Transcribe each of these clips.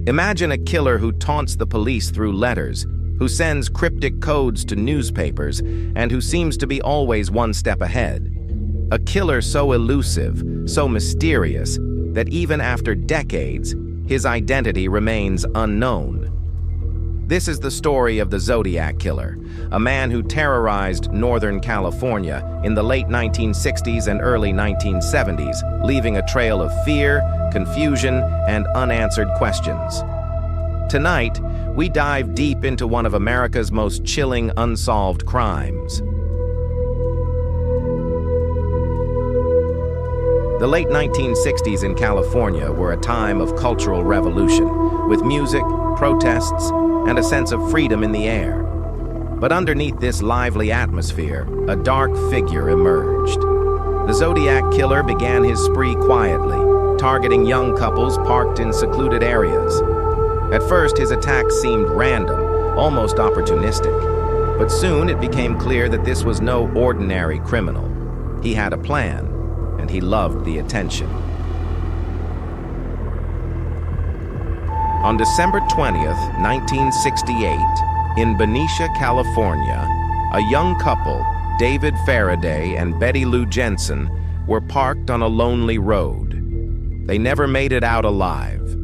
Imagine a killer who taunts the police through letters, who sends cryptic codes to newspapers, and who seems to be always one step ahead. A killer so elusive, so mysterious, that even after decades, his identity remains unknown. This is the story of the Zodiac Killer, a man who terrorized Northern California in the late 1960s and early 1970s, leaving a trail of fear, confusion, and unanswered questions. Tonight, we dive deep into one of America's most chilling unsolved crimes. The late 1960s in California were a time of cultural revolution, with music, protests, and a sense of freedom in the air. But underneath this lively atmosphere, a dark figure emerged. The Zodiac Killer began his spree quietly, targeting young couples parked in secluded areas. At first, his attacks seemed random, almost opportunistic. But soon it became clear that this was no ordinary criminal. He had a plan, and he loved the attention. On December 20th, 1968, in Benicia, California, a young couple, David Faraday and Betty Lou Jensen, were parked on a lonely road. They never made it out alive.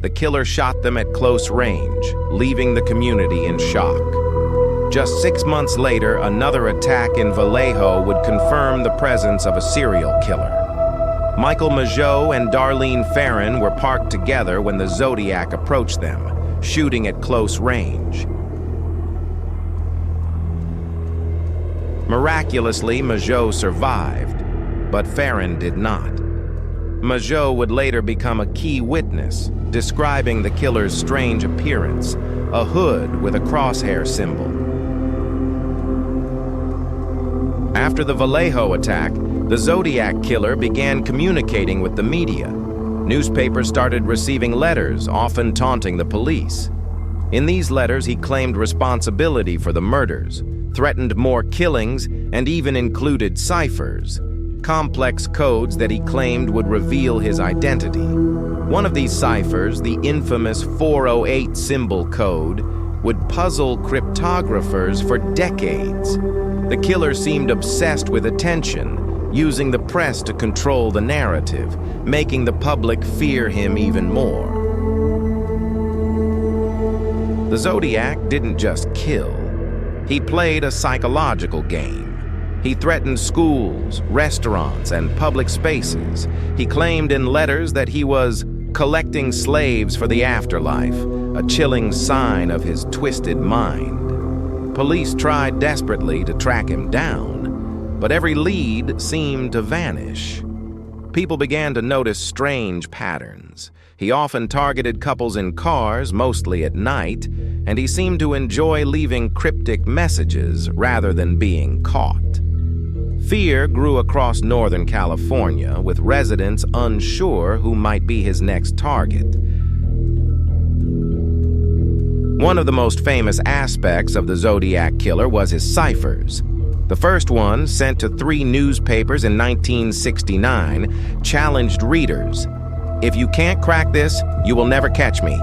The killer shot them at close range, leaving the community in shock. Just 6 months later, another attack in Vallejo would confirm the presence of a serial killer. Michael Mageau and Darlene Ferrin were parked together when the Zodiac approached them, shooting at close range. Miraculously, Mageau survived, but Ferrin did not. Mageau would later become a key witness, describing the killer's strange appearance, a hood with a crosshair symbol. After the Vallejo attack, the Zodiac Killer began communicating with the media. Newspapers started receiving letters, often taunting the police. In these letters, he claimed responsibility for the murders, threatened more killings, and even included ciphers, complex codes that he claimed would reveal his identity. One of these ciphers, the infamous 408 symbol code, would puzzle cryptographers for decades. The killer seemed obsessed with attention, using the press to control the narrative, making the public fear him even more. The Zodiac didn't just kill. He played a psychological game. He threatened schools, restaurants, and public spaces. He claimed in letters that he was collecting slaves for the afterlife, a chilling sign of his twisted mind. Police tried desperately to track him down, but every lead seemed to vanish. People began to notice strange patterns. He often targeted couples in cars, mostly at night, and he seemed to enjoy leaving cryptic messages rather than being caught. Fear grew across Northern California, with residents unsure who might be his next target. One of the most famous aspects of the Zodiac Killer was his ciphers. The first one, sent to 3 newspapers in 1969, challenged readers. "If you can't crack this, you will never catch me."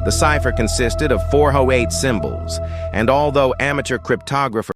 The cipher consisted of 408 symbols, and although amateur cryptographers